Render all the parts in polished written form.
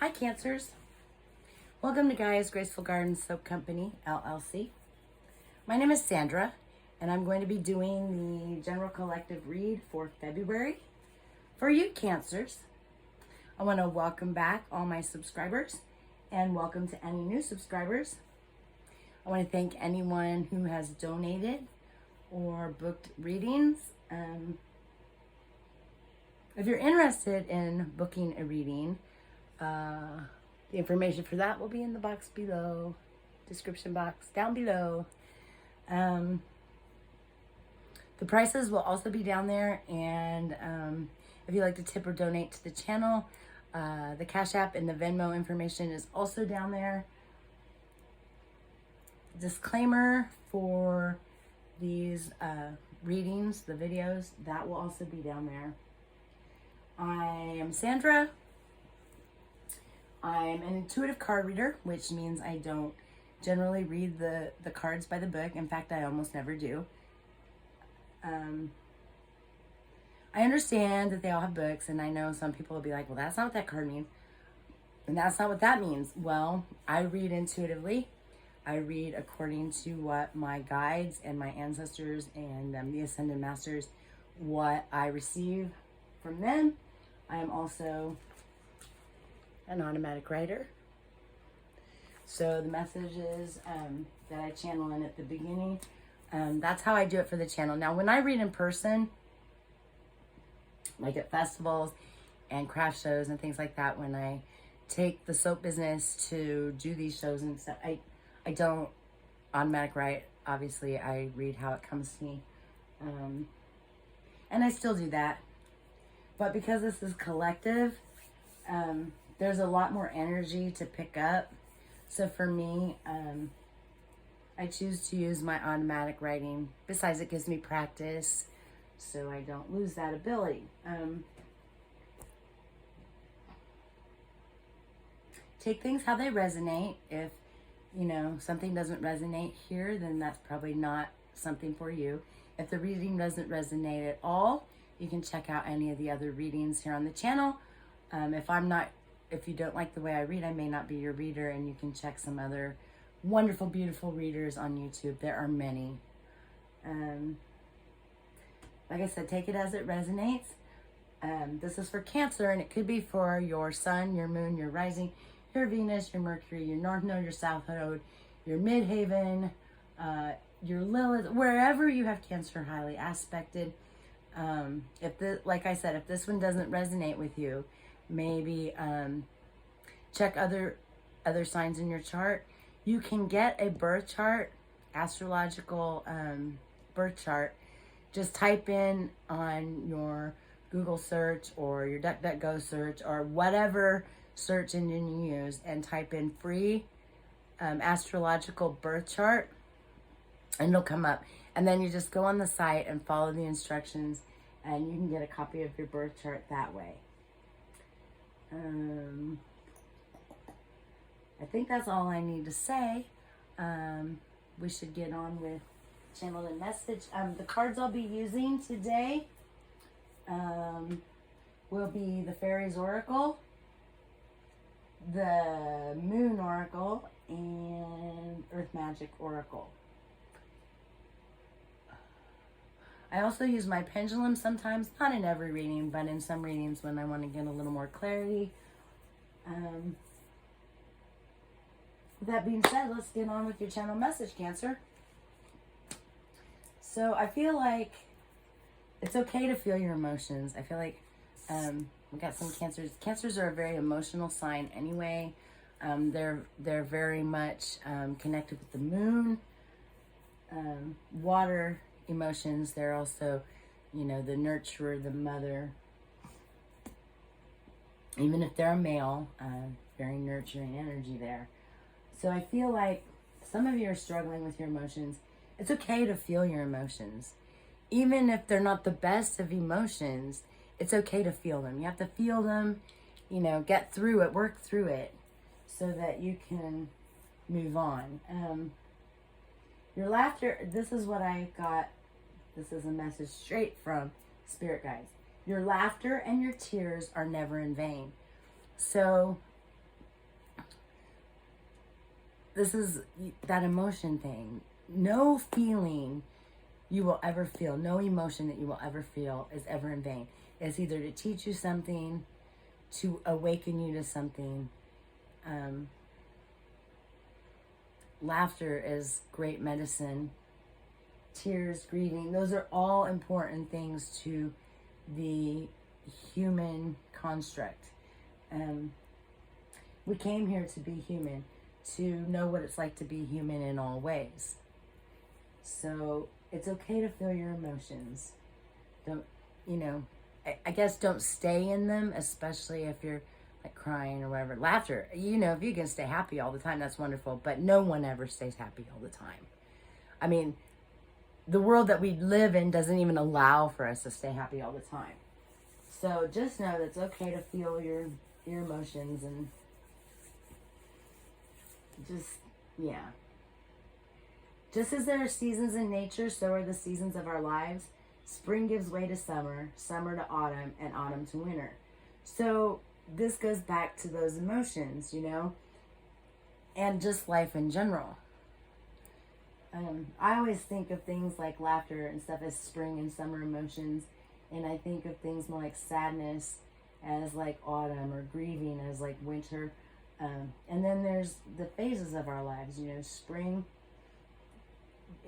Hi Cancers, welcome to Gaia's Graceful Garden Soap Company, LLC. My name is Sandra and I'm going to be doing the General Collective read for February. For you Cancers, I want to welcome back all my subscribers and welcome to any new subscribers. I want to thank anyone who has donated or booked readings. If you're interested in booking a reading, the information for that will be in the box below, description box down below. The prices will also be down there, and if you'd like to tip or donate to the channel, the Cashapp and the Venmo information is also down there. Disclaimer for these readings, the videos, that will also be down there. I am Sandra. I'm an intuitive card reader, which means I don't generally read the cards by the book. In fact, I almost never do. I understand that they all have books, and I know some people will be like, well, that's not what that card means. And that's not what that means. Well, I read intuitively. I read according to what my guides and my ancestors and the Ascended Masters, what I receive from them. I am also an automatic writer. So the messages that I channel in at the beginning, that's how I do it for the channel. Now, when I read in person, like at festivals and craft shows and things like that, when I take the soap business to do these shows and stuff, I don't automatic write. Obviously, I read how it comes to me. And I still do that. But because this is collective, there's a lot more energy to pick up. So for me, I choose to use my automatic writing. Besides, it gives me practice, so I don't lose that ability. Take things how they resonate. If something doesn't resonate here, then that's probably not something for you. If the reading doesn't resonate at all, you can check out any of the other readings here on the channel. If you don't like the way I read, I may not be your reader, and you can check some other wonderful, beautiful readers on YouTube. There are many. Like I said, take it as it resonates. This is for Cancer, and it could be for your sun, your moon, your rising, your Venus, your Mercury, your North Node, your South Node, your Midhaven, your Lilith, wherever you have Cancer highly aspected. Like I said, if this one doesn't resonate with you, maybe check other signs in your chart. You can get a birth chart, astrological birth chart. Just type in on your Google search or your DuckDuckGo search or whatever search engine you use, and type in free astrological birth chart, and it'll come up. And then you just go on the site and follow the instructions, and you can get a copy of your birth chart that way. I think that's all I need to say. We should get on with channel and message. The cards I'll be using today will be the Fairies Oracle, the Moon Oracle, and Earth Magic Oracle. I also use my pendulum sometimes, not in every reading, but in some readings when I want to get a little more clarity. With that being said, let's get on with your channel message, Cancer. So I feel like it's okay to feel your emotions. I feel like we got some Cancers. Cancers are a very emotional sign anyway. They're very much connected with the moon, water emotions. They're also, the nurturer, the mother. Even if they're a male, very nurturing energy there. So I feel like some of you are struggling with your emotions. It's okay to feel your emotions. Even if they're not the best of emotions, it's okay to feel them. You have to feel them, get through it, work through it, so that you can move on. Your laughter, this is what I got. This is a message straight from Spirit Guides. Your laughter and your tears are never in vain. So this is that emotion thing. No feeling you will ever feel, no emotion that you will ever feel is ever in vain. It's either to teach you something, to awaken you to something. Laughter is great medicine. Tears, grieving, those are all important things to the human construct. We came here to be human, to know what it's like to be human in all ways. So it's okay to feel your emotions. Don't, I guess don't stay in them, especially if you're like crying or whatever. Laughter, if you can stay happy all the time, that's wonderful, but no one ever stays happy all the time. I mean, the world that we live in doesn't even allow for us to stay happy all the time. So just know that it's okay to feel your emotions, and just as there are seasons in nature, so are the seasons of our lives. Spring gives way to summer, summer to autumn, and autumn to winter. So this goes back to those emotions, and just life in general. I always think of things like laughter and stuff as spring and summer emotions, and I think of things more like sadness as like autumn, or grieving as like winter. And then there's the phases of our lives. Spring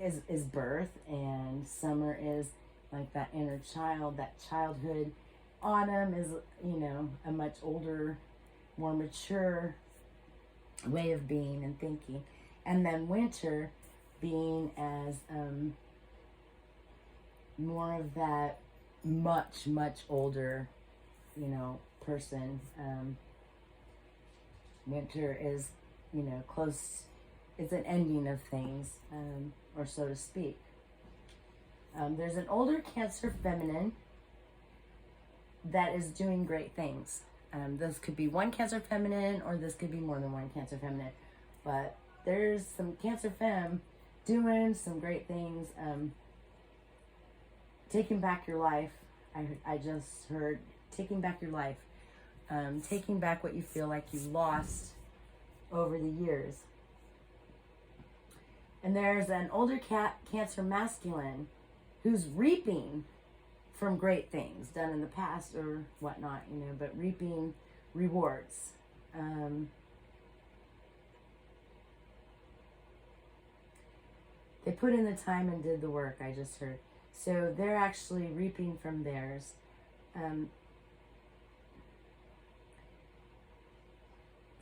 is birth, and summer is like that inner child, that childhood. Autumn is, a much older, more mature way of being and thinking. And then winter being as more of that much, much older, person. Winter is, close, it's an ending of things, or so to speak. There's an older Cancer feminine that is doing great things. This could be one Cancer feminine, or this could be more than one Cancer feminine. But there's some Cancer femme doing some great things. Taking back your life. I just heard taking back your life. Taking back what you feel like you lost over the years. And there's an older Cancer masculine who's reaping from great things done in the past or whatnot, but reaping rewards. They put in the time and did the work, I just heard. So they're actually reaping from theirs.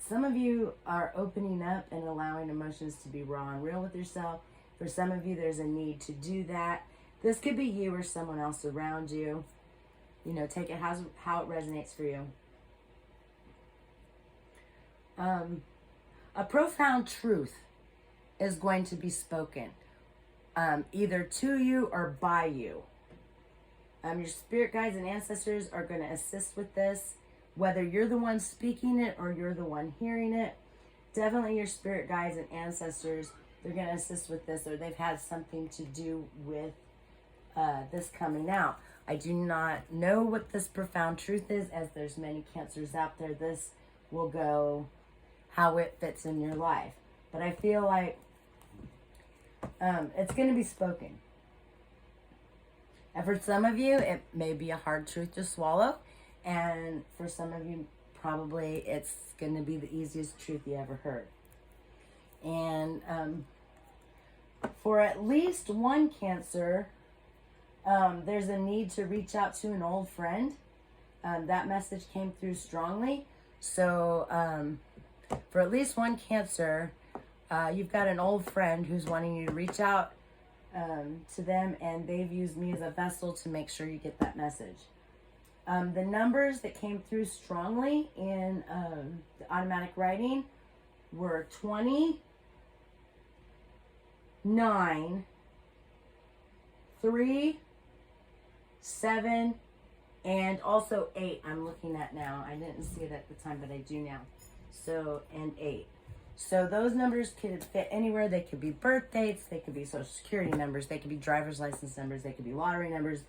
Some of you are opening up and allowing emotions to be raw and real with yourself. For some of you, there's a need to do that. This could be you or someone else around you. Take it how it resonates for you. A profound truth is going to be spoken, either to you or by you. Your spirit guides and ancestors are going to assist with this, whether you're the one speaking it or you're the one hearing it. Definitely your spirit guides and ancestors, they're going to assist with this, or they've had something to do with this coming out. I do not know what this profound truth is, as there's many Cancers out there. This will go how it fits in your life. But I feel like it's going to be spoken. And for some of you, it may be a hard truth to swallow. And for some of you, probably it's going to be the easiest truth you ever heard. And for at least one Cancer, there's a need to reach out to an old friend. That message came through strongly. So for at least one Cancer, you've got an old friend who's wanting you to reach out to them, and they've used me as a vessel to make sure you get that message. The numbers that came through strongly in the automatic writing were 20, 9, 3, 7, and also 8 I'm looking at now. I didn't see it at the time, but I do now. So, and 8. So those numbers could fit anywhere. They could be birth dates, they could be social security numbers, they could be driver's license numbers, they could be lottery numbers,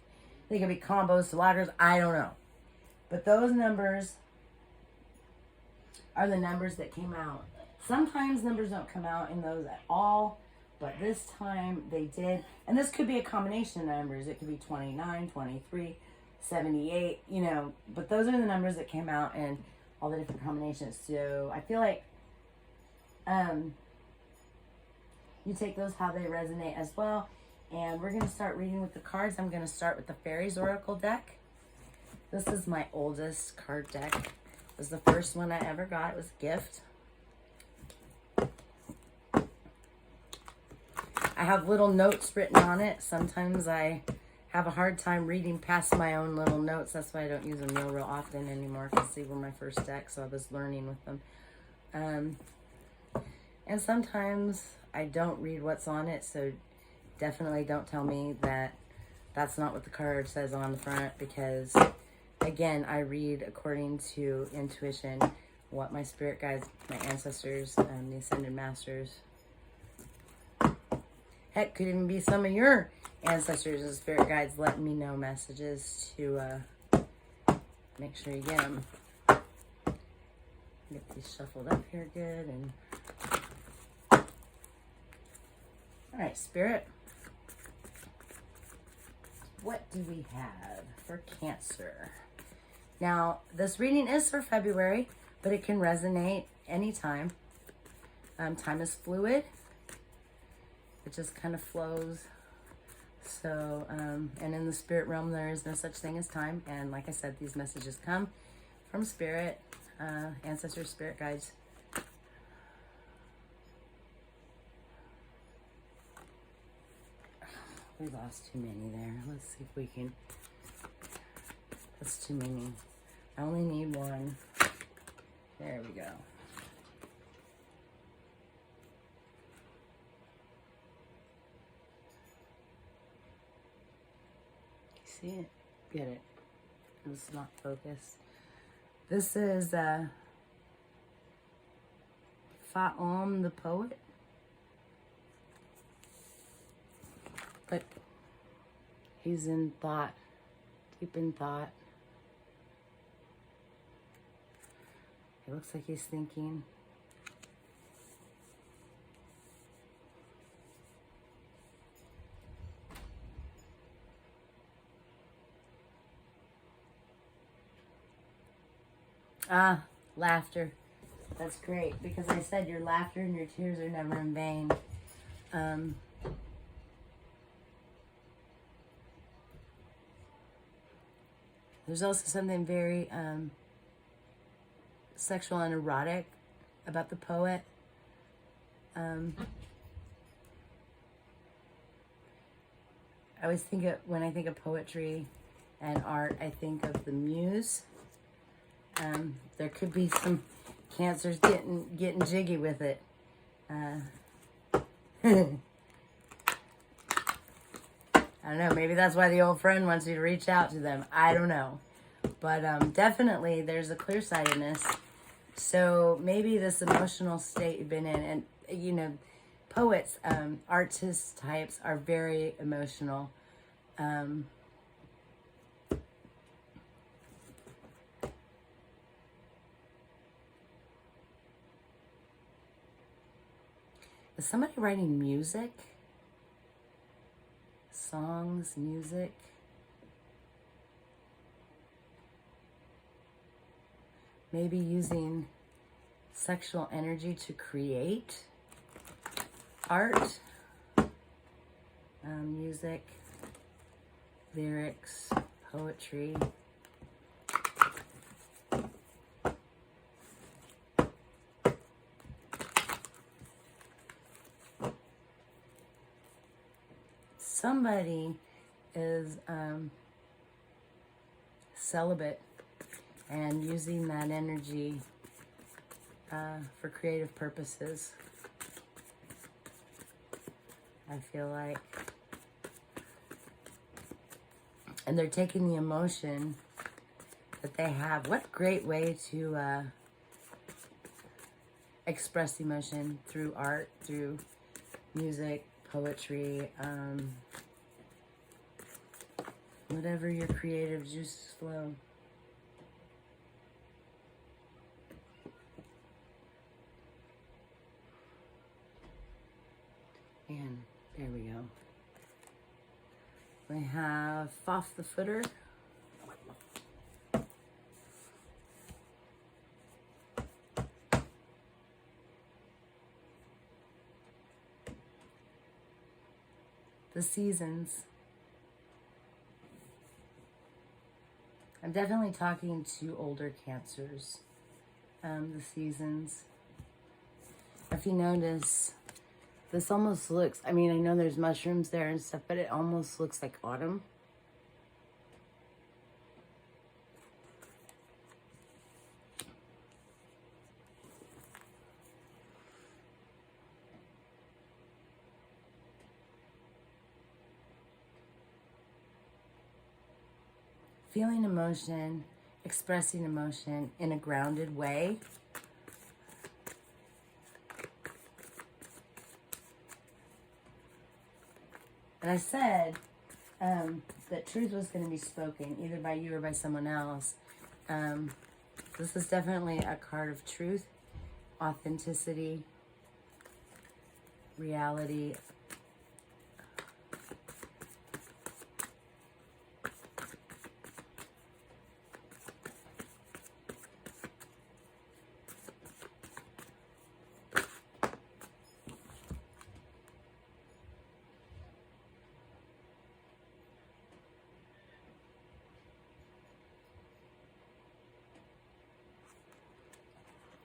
they could be combos to lotters, I don't know. But those numbers are the numbers that came out Sometimes numbers don't come out in those at all, but this time they did. And this could be a combination of numbers. It could be 29, 23, 78, you know, but those are the numbers that came out in all the different combinations. So I feel like you take those how they resonate as well. And we're going to start reading with the cards. I'm going to start with the Fairies Oracle deck. This is my oldest card deck. It was the first one I ever got. It was a gift. I have little notes written on it. Sometimes I have a hard time reading past my own little notes. That's why I don't use them real often anymore, because they were my first deck, so I was learning with them. And sometimes I don't read what's on it, so definitely don't tell me that that's not what the card says on the front, because, again, I read according to intuition, what my spirit guides, my ancestors, the Ascended Masters. Heck, could even be some of your ancestors and spirit guides letting me know messages to make sure you get them. Get these shuffled up here good. And all right, Spirit. What do we have for Cancer? Now, this reading is for February, but it can resonate anytime. Time is fluid. It just kind of flows. So, and in the spirit realm, there is no such thing as time. And like I said, these messages come from spirit, ancestors, spirit guides. We lost too many there. Let's see if we can. That's too many. I only need one. There we go. See it? Get it. It's not focused. This is Fa'om the poet. But he's in thought, deep in thought. It looks like he's thinking. Ah, laughter. That's great, because I said your laughter and your tears are never in vain. There's also something very sexual and erotic about the poet. I always think of, when I think of poetry and art, I think of the muse. There could be some Cancers getting jiggy with it. I don't know, maybe that's why the old friend wants you to reach out to them. I don't know. But definitely there's a clear-sightedness. So maybe this emotional state you've been in, and you know, poets, artist types are very emotional. Is somebody writing music? Songs, music? Maybe using sexual energy to create art, music, lyrics, poetry. Somebody is celibate and using that energy for creative purposes. I feel like. And they're taking the emotion that they have. What a great way to express emotion through art, through music, poetry, whatever your creative juices flow. There we go. We have off the footer. The seasons. I'm definitely talking to older Cancers. The seasons. If you notice, this almost looks, I mean, I know there's mushrooms there and stuff, but it almost looks like autumn. Feeling emotion, expressing emotion in a grounded way. And I said that truth was going to be spoken, either by you or by someone else. This is definitely a card of truth, authenticity, reality.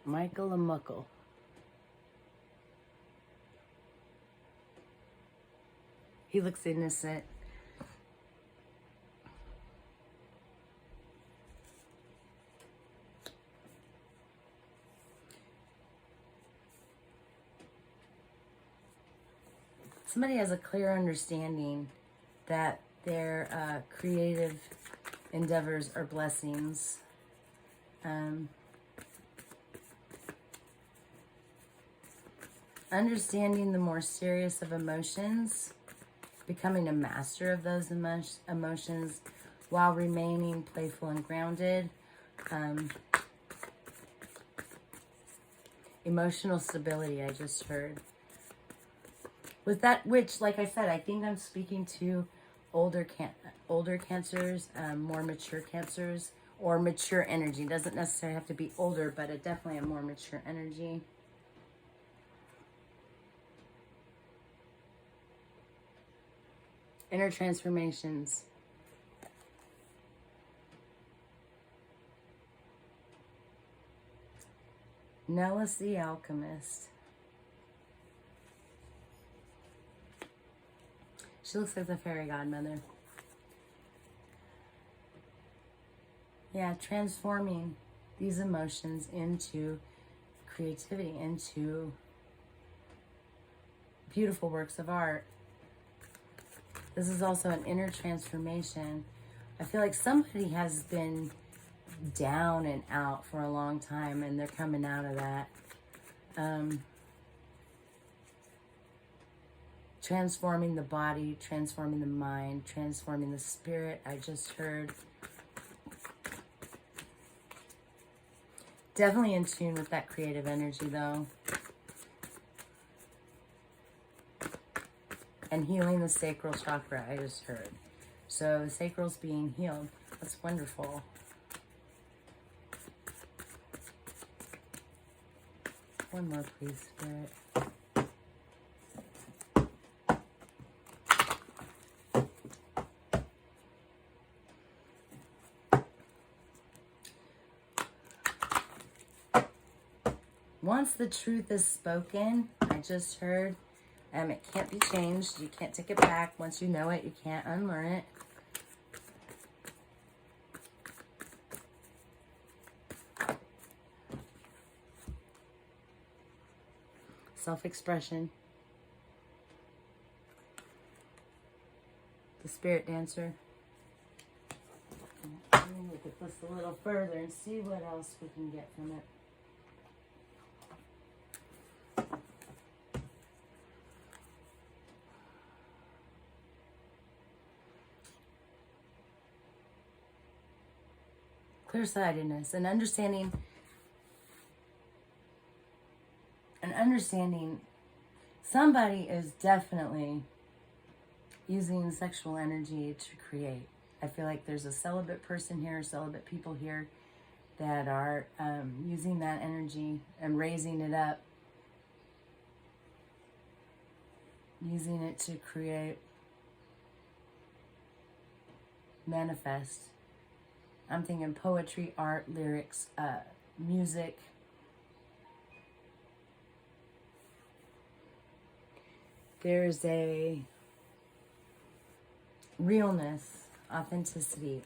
Michael and Muckle. He looks innocent. Somebody has a clear understanding that their creative endeavors are blessings. Understanding the more serious of emotions, becoming a master of those emotions while remaining playful and grounded. Emotional stability, I just heard. With that, which, like I said, I think I'm speaking to older Cancers, more mature Cancers, or mature energy. It doesn't necessarily have to be older, but it definitely a more mature energy. Inner transformations. Nellis the Alchemist. She looks like the fairy godmother. Yeah, transforming these emotions into creativity, into beautiful works of art. This is also an inner transformation. I feel like somebody has been down and out for a long time and they're coming out of that. Transforming the body, transforming the mind, transforming the spirit, I just heard. Definitely in tune with that creative energy though. And healing the sacral chakra, I just heard. So the sacral's being healed. That's wonderful. One more, please, Spirit. Once the truth is spoken, I just heard, it can't be changed. You can't take it back. Once you know it, you can't unlearn it. Self-expression. The spirit dancer. Let me look at this a little further and see what else we can get from it. Clear-sightedness and understanding somebody is definitely using sexual energy to create. I feel like there's a celibate person here, celibate people here that are using that energy and raising it up, using it to create, manifest. I'm thinking poetry, art, lyrics, music. There's a realness, authenticity.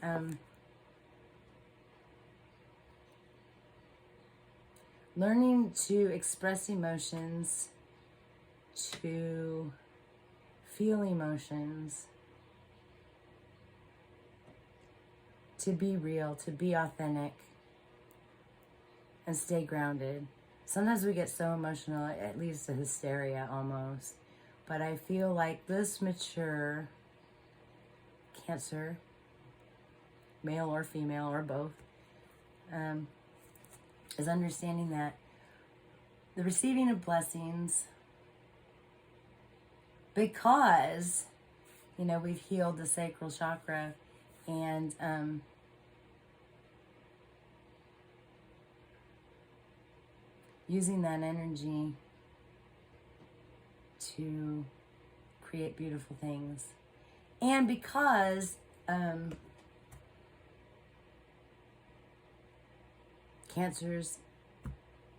Learning to express emotions, to feel emotions, to be real, to be authentic, and stay grounded. Sometimes we get so emotional, it leads to hysteria almost. But I feel like this mature Cancer, male or female or both, is understanding that the receiving of blessings, because, you know, we've healed the sacral chakra, and using that energy to create beautiful things. And because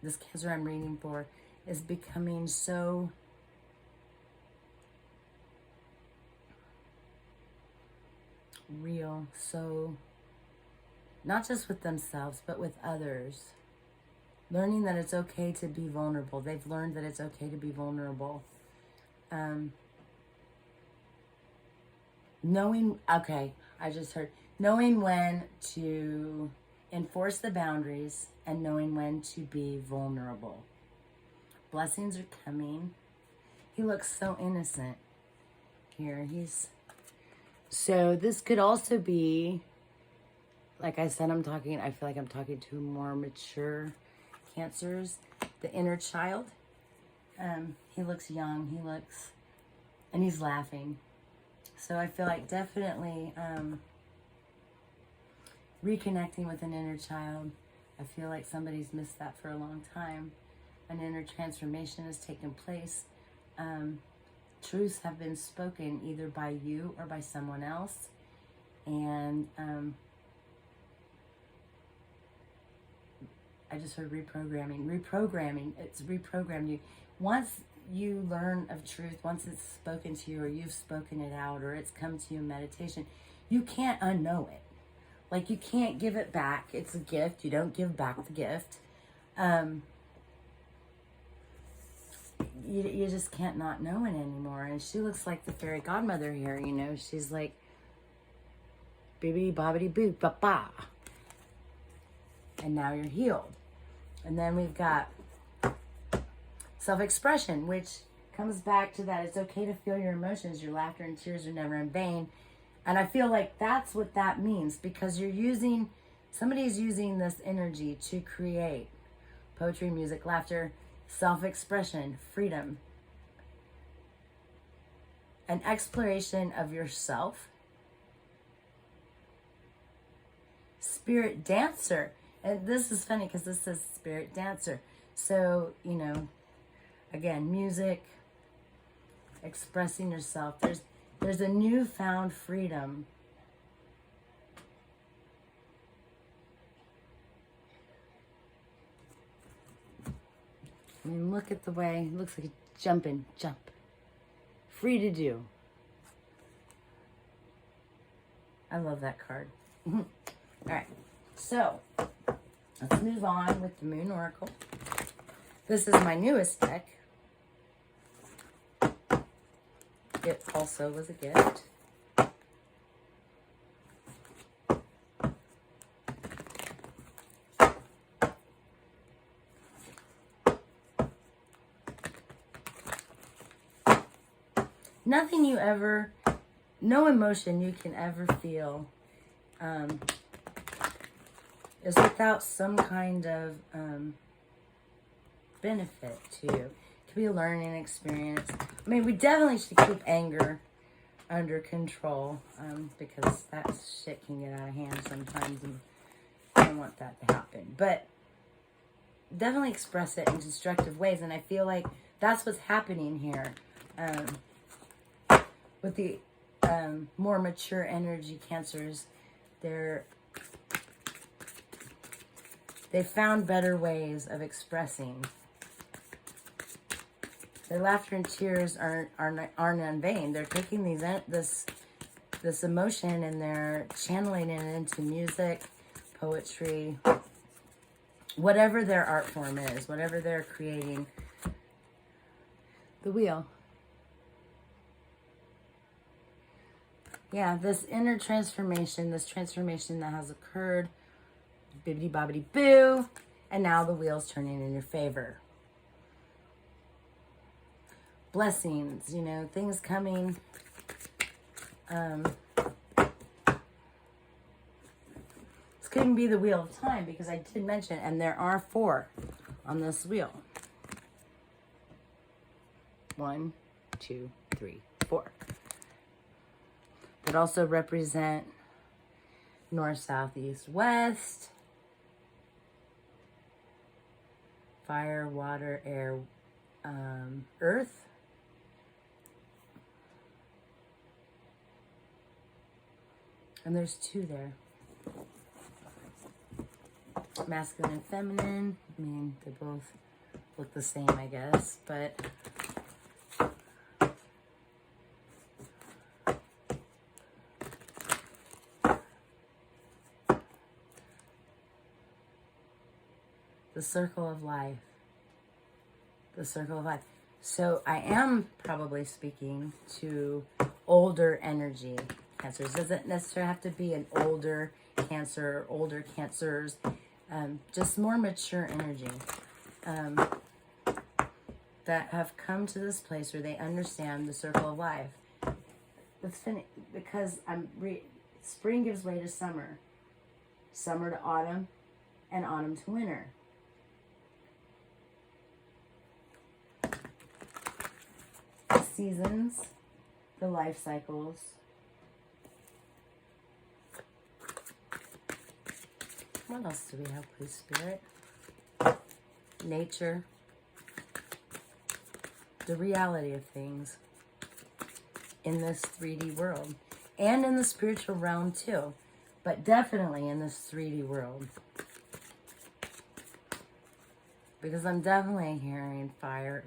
this Cancer I'm reading for is becoming so real, so not just with themselves, but with others. Learning that it's okay to be vulnerable. They've learned that it's okay to be vulnerable. Knowing when to enforce the boundaries and knowing when to be vulnerable. Blessings are coming. He looks so innocent here. So this could also be, like I said, I feel like I'm talking to more mature Cancers, the inner child. He looks young, and he's laughing. So I feel like definitely reconnecting with an inner child. I feel like somebody's missed that for a long time. An inner transformation has taken place. Truths have been spoken either by you or by someone else. And I just heard reprogramming. It's reprogrammed you. Once you learn of truth, once it's spoken to you or you've spoken it out or it's come to you in meditation, you can't unknow it. Like, you can't give it back. It's a gift. You don't give back the gift. You just can't not know it anymore. And she looks like the fairy godmother here, you know. She's like, bibbidi bobbidi boo, ba ba. And now you're healed. And then we've got self-expression, which comes back to that. It's okay to feel your emotions. Your laughter and tears are never in vain. And I feel like that's what that means, because somebody's using this energy to create poetry, music, laughter, self-expression, freedom, an exploration of yourself. Spirit dancer. And this is funny because this says spirit dancer. So, you know, again, music, expressing yourself. There's a newfound freedom. I mean, look at the way, it looks like a jump. Free to do. I love that card. All right, so let's move on with the Moon Oracle. This is my newest deck. It also was a gift. No emotion you can ever feel is without some kind of benefit to you. It could be a learning experience. I mean, we definitely should keep anger under control, because that shit can get out of hand sometimes, and I don't want that to happen. But definitely express it in constructive ways, and I feel like that's what's happening here. With the more mature energy Cancers, they found better ways of expressing. Their laughter and tears aren't in vain. They're taking this emotion and they're channeling it into music, poetry, whatever their art form is, whatever they're creating. The wheel. Yeah, this inner transformation, this transformation that has occurred, bibbidi bobbidi boo, and now the wheel's turning in your favor. Blessings, you know, things coming. This couldn't be the wheel of time because I did mention, and there are 4 on this wheel. 1, 2, 3, 4. That also represent north, south, east, west. Fire, water, air, earth. And there's 2 there. Masculine and feminine. I mean, they both look the same, I guess, but the circle of life. The circle of life. So I am probably speaking to older energy Cancers. Doesn't necessarily have to be an older Cancer or older Cancers. Just more mature energy that have come to this place where they understand the circle of life. Let's finish, because spring gives way to summer, summer to autumn, and autumn to winter. The seasons, the life cycles. What else do we have, please, Spirit? Nature. The reality of things in this 3D world. And in the spiritual realm, too. But definitely in this 3D world. Because I'm definitely hearing fire,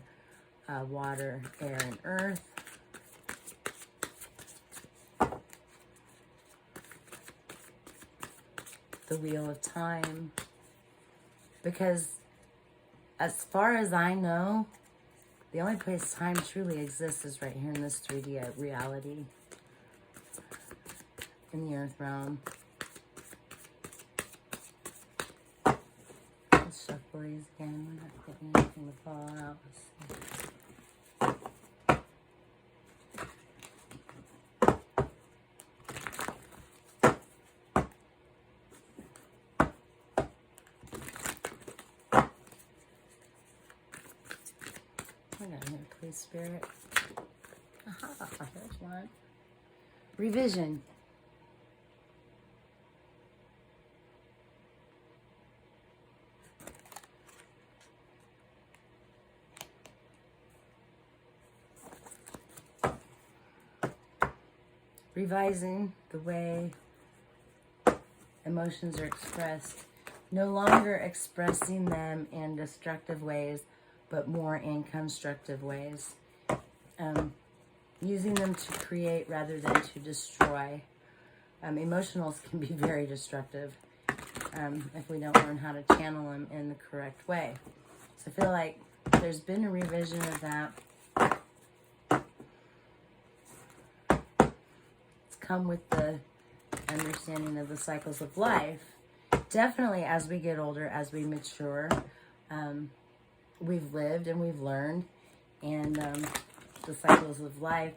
water, air, and earth. The wheel of time. Because as far as I know, the only place time truly exists is right here in this 3D reality. In the earth realm. Let's shuffle these again. We're not getting anything to fall out. Let's see. Please, Spirit. Aha, there's one. Revision. Revising the way emotions are expressed. No longer expressing them in destructive ways, but more in constructive ways. Using them to create rather than to destroy. Emotionals can be very destructive if we don't learn how to channel them in the correct way. So I feel like there's been a revision of that. It's come with the understanding of the cycles of life. Definitely as we get older, as we mature, we've lived and we've learned, and the cycles of life.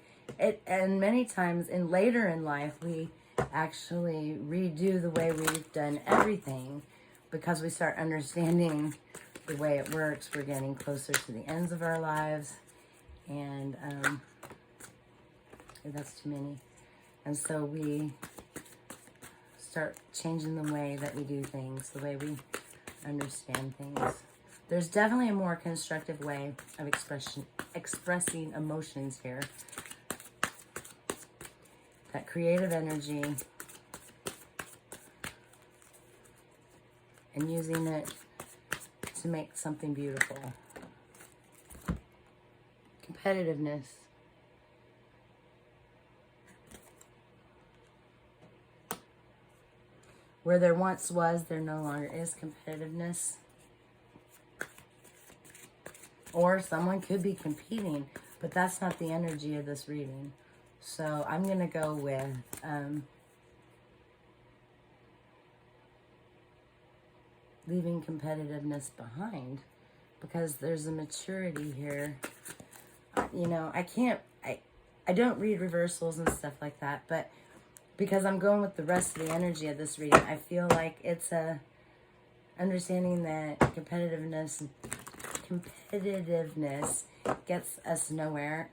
And many times later in life, we actually redo the way we've done everything because we start understanding the way it works. We're getting closer to the ends of our lives, and That's too many. And so we start changing the way that we do things, the way we understand things. There's definitely a more constructive way of expressing emotions here. That creative energy and using it to make something beautiful. Competitiveness. Where there once was, there no longer is competitiveness. Or someone could be competing, but that's not the energy of this reading. So I'm going to go with leaving competitiveness behind, because there's a maturity here. You know, I don't read reversals and stuff like that, but because I'm going with the rest of the energy of this reading, I feel like it's a understanding that competitiveness gets us nowhere.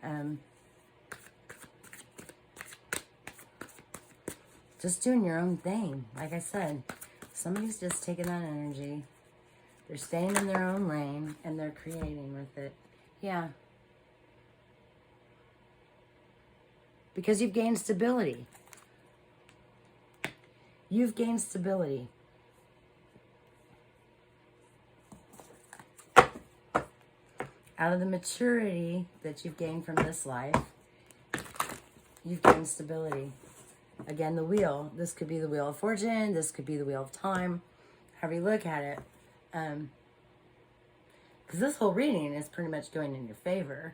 Just doing your own thing. Like I said, somebody's just taking that energy. They're staying in their own lane and they're creating with it. Yeah. Because you've gained stability. You've gained stability. Out of the maturity that you've gained from this life, you've gained stability. Again, the wheel. This could be the wheel of fortune. This could be the wheel of time. However you look at it. Because this whole reading is pretty much going in your favor.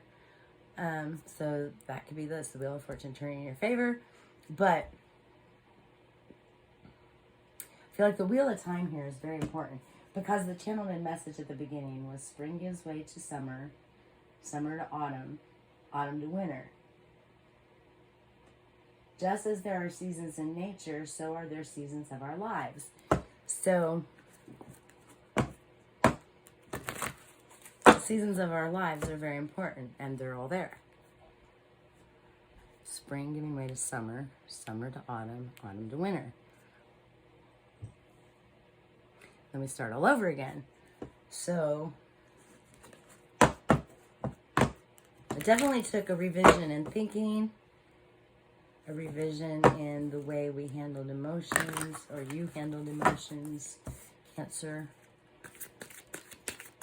So that could be this, the wheel of fortune turning in your favor. But I feel like the wheel of time here is very important. Because the channeled in message at the beginning was spring gives way to summer, summer to autumn, autumn to winter. Just as there are seasons in nature, so are there seasons of our lives. So, the seasons of our lives are very important, and they're all there. Spring giving way to summer, summer to autumn, autumn to winter. Then we start all over again. So, it definitely took a revision in thinking, a revision in the way we handled emotions, or you handled emotions, Cancer.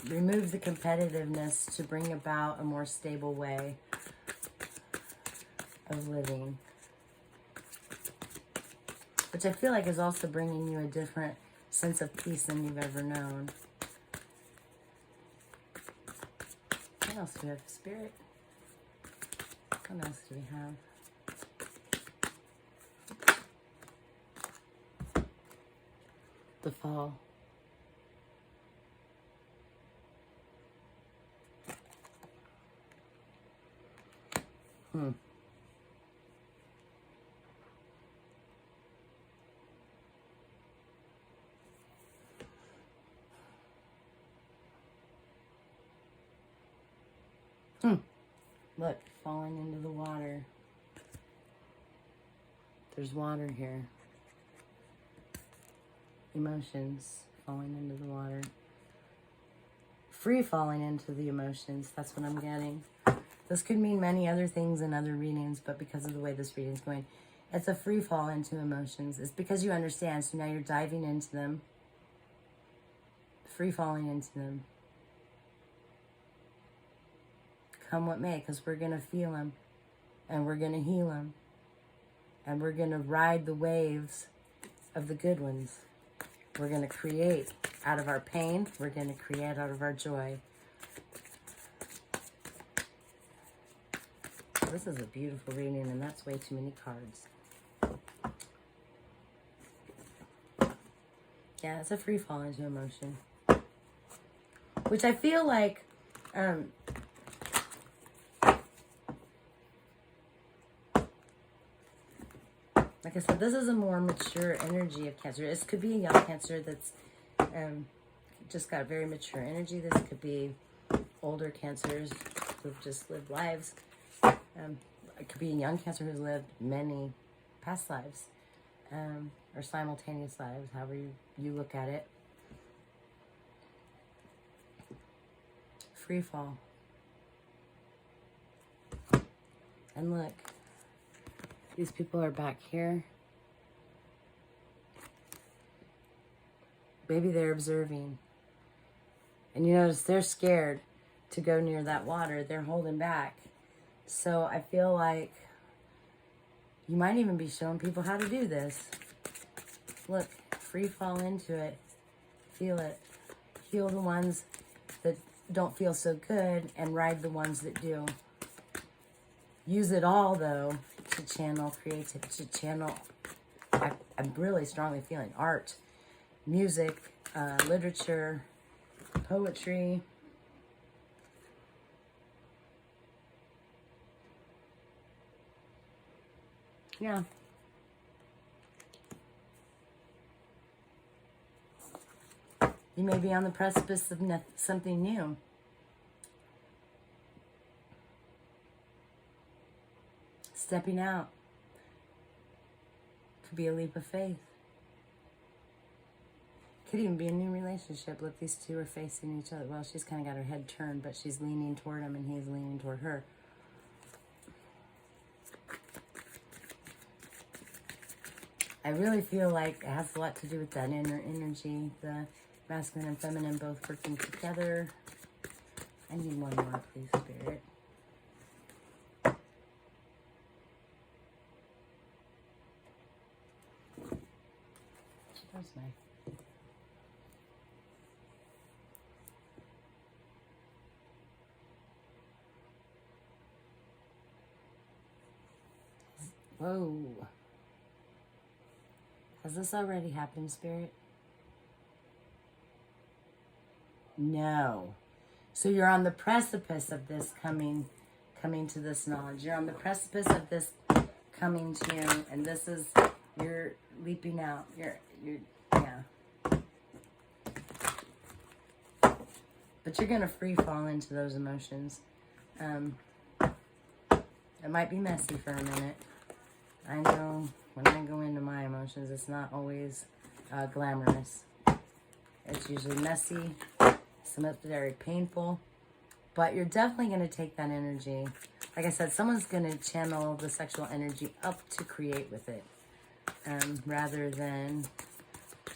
Remove the competitiveness to bring about a more stable way of living. Which I feel like is also bringing you a different sense of peace than you've ever known. What else do we have, Spirit? What else do we have? The fall. Look, falling into the water. There's water here. Emotions falling into the water. Free falling into the emotions. That's what I'm getting. This could mean many other things in other readings, but because of the way this reading is going, it's a free fall into emotions. It's because you understand, so now you're diving into them. Free falling into them. Come what may, because we're going to feel them. And we're going to heal them. And we're going to ride the waves of the good ones. We're going to create out of our pain. We're going to create out of our joy. This is a beautiful reading, and that's way too many cards. Yeah, it's a free fall into emotion. Which I feel like... like I said, this is a more mature energy of Cancer. This could be a young Cancer that's just got very mature energy. This could be older Cancers who've just lived lives. it could be a young Cancer who's lived many past lives, or simultaneous lives, however you look at it. Free fall. And look, these people are back here. Maybe they're observing. And you notice they're scared to go near that water. They're holding back. So I feel like you might even be showing people how to do this. Look, free fall into it. Feel it. Heal the ones that don't feel so good and ride the ones that do. Use it all, though, to channel creativity, to channel, I'm really strongly feeling art, music, literature, poetry. Yeah. You may be on the precipice of something new. Stepping out. Could be a leap of faith. Could even be a new relationship. Look, these two are facing each other. Well, she's kind of got her head turned, but she's leaning toward him and he's leaning toward her. I really feel like it has a lot to do with that inner energy, the masculine and feminine both working together. I need one more, please, Spirit. That's nice. Whoa. Has this already happened, Spirit? No. So you're on the precipice of this coming to this knowledge. You're on the precipice of this coming to you, and this is, you're leaping out. You're yeah. But you're gonna free fall into those emotions. It might be messy for a minute. I know when I go into my emotions, it's not always glamorous. It's usually messy. Some of it's very painful. But you're definitely going to take that energy. Like I said, someone's going to channel the sexual energy up to create with it. Rather than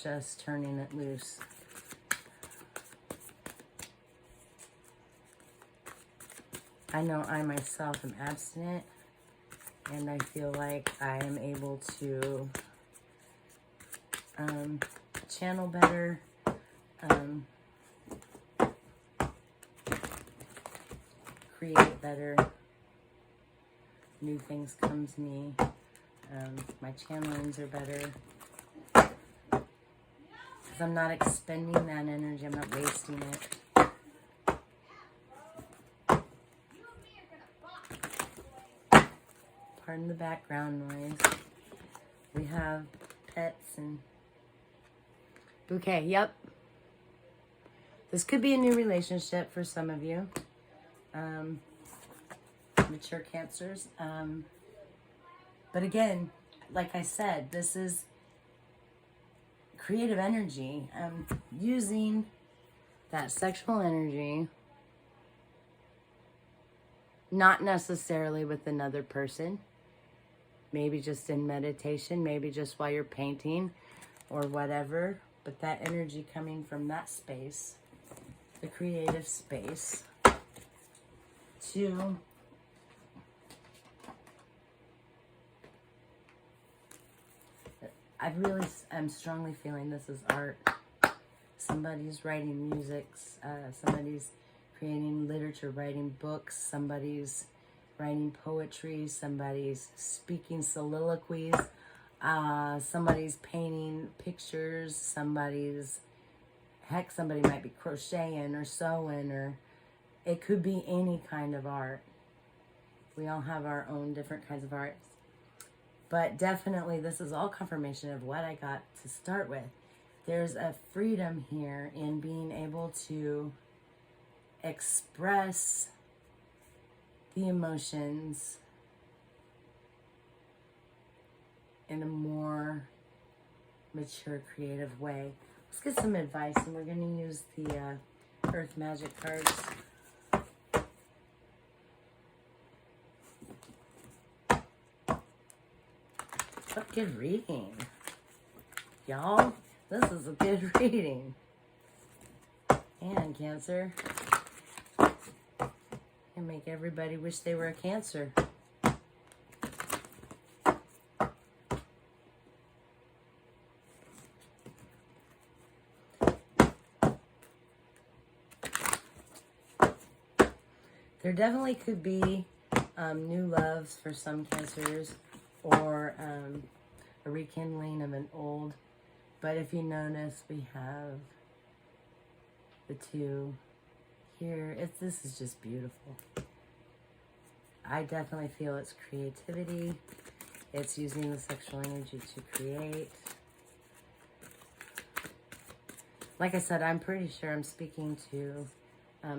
just turning it loose. I know I myself am abstinent. And I feel like I am able to channel better. Create better. New things come to me. My channelings are better. Because I'm not expending that energy. I'm not wasting it. Pardon the background noise. We have pets and bouquet. Yep. This could be a new relationship for some of you. Mature Cancers. But again, like I said, this is creative energy. Using that sexual energy, not necessarily with another person. Maybe just in meditation, maybe just while you're painting or whatever. But that energy coming from that space, the creative space, to I'm strongly feeling this is art. Somebody's writing music, somebody's creating literature, writing books, somebody's writing poetry, somebody's speaking soliloquies, somebody's painting pictures, somebody might be crocheting or sewing, or it could be any kind of art. We all have our own different kinds of arts. But definitely this is all confirmation of what I got to start with. There's a freedom here in being able to express the emotions in a more mature, creative way. Let's get some advice, and we're going to use the Earth Magic cards. What good reading. Y'all, this is a good reading. And Cancer. And make everybody wish they were a Cancer. There definitely could be new loves for some Cancers, or a rekindling of an old. But if you notice, we have the 2 here. This is just beautiful. I definitely feel it's creativity. It's using the sexual energy to create. Like I said, I'm pretty sure I'm speaking to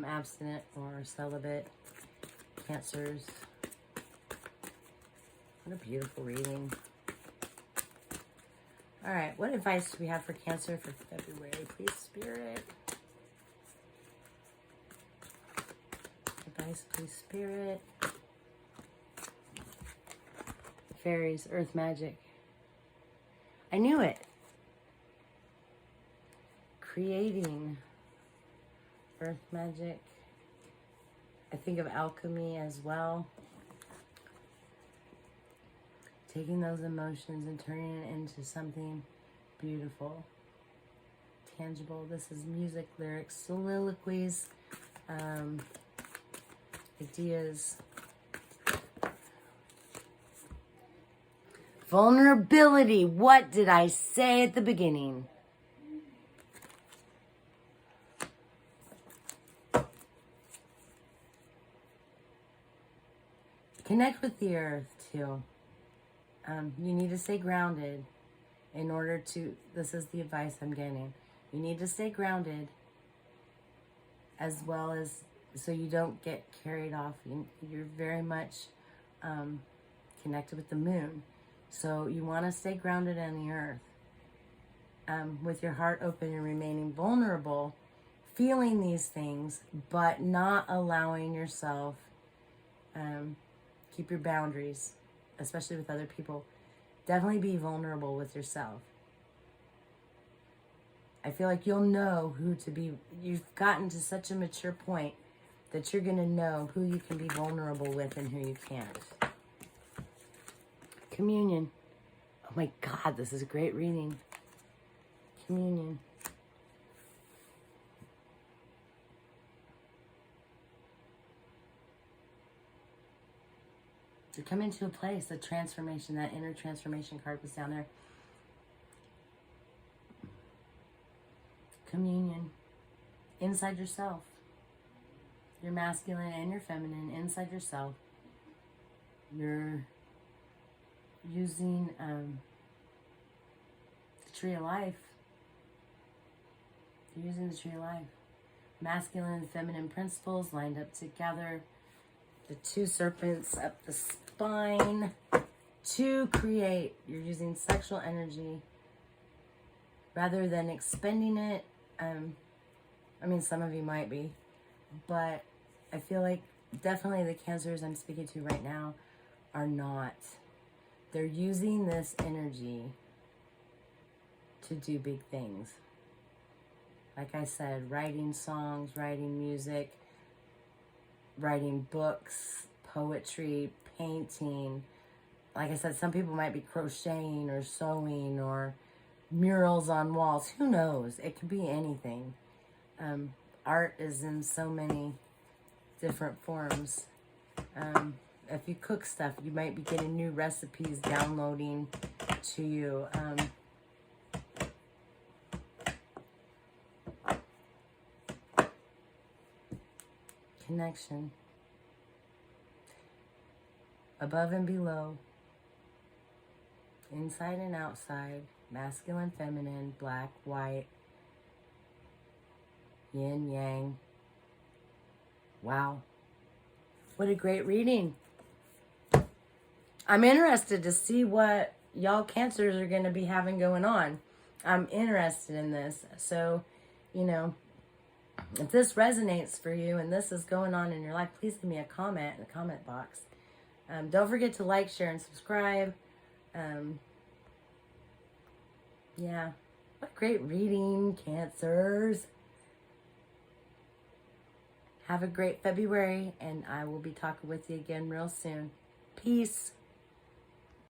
abstinent or celibate Cancers. What a beautiful reading. All right, what advice do we have for Cancer for February? Please, Spirit. Advice, please, Spirit. Fairies, Earth Magic. I knew it. Creating. Earth Magic. I think of alchemy as well. Taking those emotions and turning it into something beautiful, tangible. This is music, lyrics, soliloquies, ideas. Vulnerability. What did I say at the beginning? Connect with the earth too. You need to stay grounded in order to, this is the advice I'm getting. You need to stay grounded, as well as, so you don't get carried off. You're very much connected with the moon. So you want to stay grounded in the earth, with your heart open and remaining vulnerable, feeling these things, but not allowing yourself, keep your boundaries, especially with other people. Definitely be vulnerable with yourself. I feel like you'll know who to be. You've gotten to such a mature point that you're going to know who you can be vulnerable with and who you can't. Communion. Oh my God, this is a great reading. Communion. You're coming to a place, the transformation, that inner transformation card was down there. Communion. Inside yourself. Your masculine and your feminine, inside yourself. You're using the tree of life. You're using the tree of life. Masculine and feminine principles lined up together. The 2 serpents up the spine to create. You're using sexual energy rather than expending it. I mean, some of you might be, but I feel like definitely the Cancers I'm speaking to right now are not. They're using this energy to do big things. Like I said, writing songs, writing music, writing books, poetry, painting. Like I said, some people might be crocheting or sewing or murals on walls. Who knows? It could be anything. Art is in so many different forms. If you cook stuff, you might be getting new recipes downloading to you. Connection. Above and below. Inside and outside. Masculine, feminine, black, white. Yin, yang. Wow. What a great reading. I'm interested to see what y'all Cancers are going to be having going on. I'm interested in this. So, you know, if this resonates for you and this is going on in your life, please give me a comment in the comment box. Don't forget to like, share, and subscribe. Yeah. What great reading, Cancers. Have a great February, and I will be talking with you again real soon. Peace.